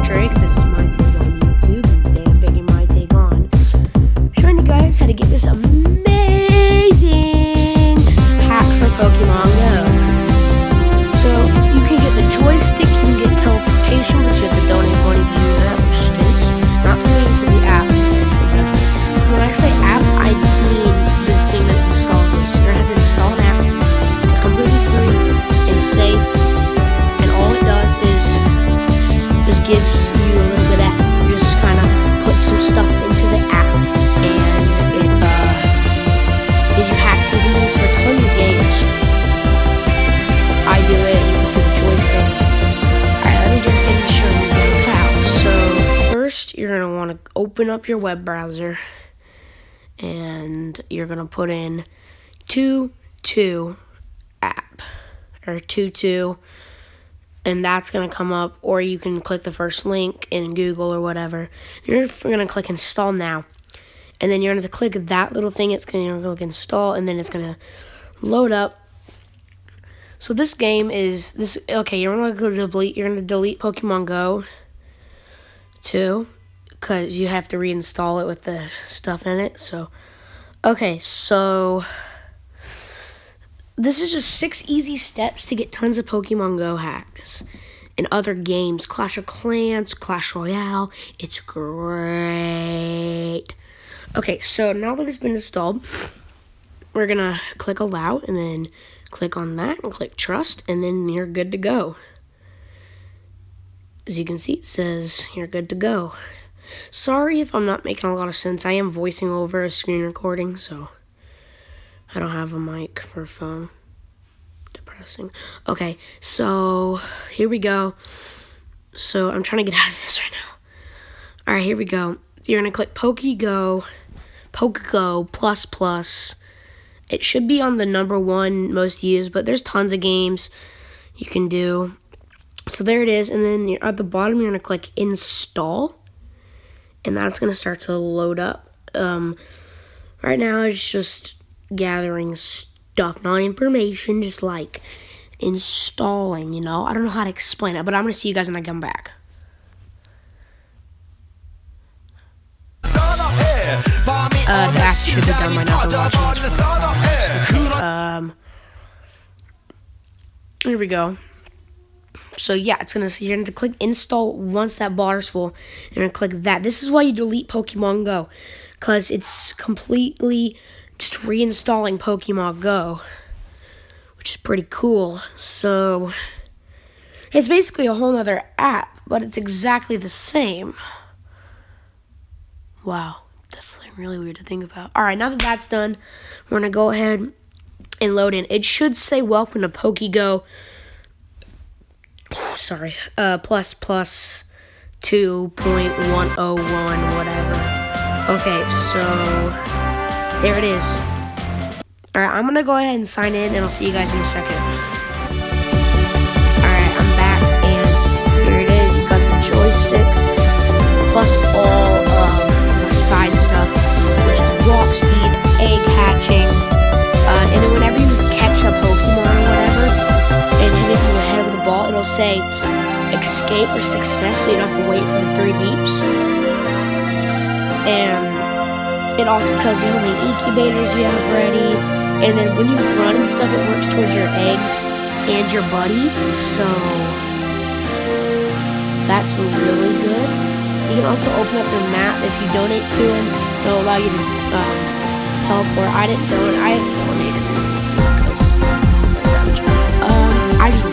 trick. This is my take on YouTube. Today I'm picking my take on showing you guys how to get this amazing hack for Pokemon Go. So you can get the joystick, you can get teleportation, but you have to donate money to do that, which stinks. Not to me, to the app. When I say app, I mean the thing that installs this. You're gonna have to install an app. It's completely free and safe, and all it does is just gives you a little bit of, just kind of put some stuff into the app, and it gives you hacks you can use for tons of games. I do it with the joystick. Alright, let me just get to show you guys how. So first, you're gonna want to open up your web browser, and you're gonna put in 22 app or 22. And that's going to come up, or you can click the first link in Google or whatever. You're going to click install now. And then you're going to click that little thing. It's going to click install, and then it's going to load up. So this game is, this. Okay, you're going to go delete. You're going to delete Pokemon Go too, because you have to reinstall it with the stuff in it. So, okay, so this is just 6 easy steps to get tons of Pokemon Go hacks and other games. Clash of Clans, Clash Royale. It's great. Okay, so now that it's been installed, we're going to click allow and then click on that and click trust, and then you're good to go. As you can see, it says you're good to go. Sorry if I'm not making a lot of sense. I am voicing over a screen recording, so I don't have a mic for a phone. Depressing. Okay, so here we go. So I'm trying to get out of this right now. Alright, here we go. You're going to click Pokego ++. It should be on the #1 most used, but there's tons of games you can do. So there it is, and then you're at the bottom, you're going to click install, and that's going to start to load up. Right now it's just gathering stuff, not information, just like installing, you know. I don't know how to explain it, but I'm going to see you guys when I come back. The app should be done by now for watching. Here we go. So yeah, you're going to click install once that bar's full. You're going to click that. This is why you delete Pokemon Go, because it's completely just reinstalling Pokemon Go, which is pretty cool. So it's basically a whole nother app, but it's exactly the same. Wow, that's like really weird to think about. Alright, now that that's done, we're going to go ahead and load in. It should say welcome to Pokego. Sorry, plus 2.101 whatever. Okay, so there it is. Alright, I'm going to go ahead and sign in, and I'll see you guys in a second. Alright, I'm back, and here it is. You got the joystick, plus all of the side stuff, which is walk speed, egg hatching, and then whenever you catch a Pokemon or whatever, and hit it in the head with the ball, it'll say escape or success, so you don't have to wait for the 3 beeps. And it also tells you how many incubators you have ready, and then when you run and stuff, it works towards your eggs and your buddy, so that's really good. You can also open up your map if you donate to him. It'll allow you to teleport. I didn't donate because I just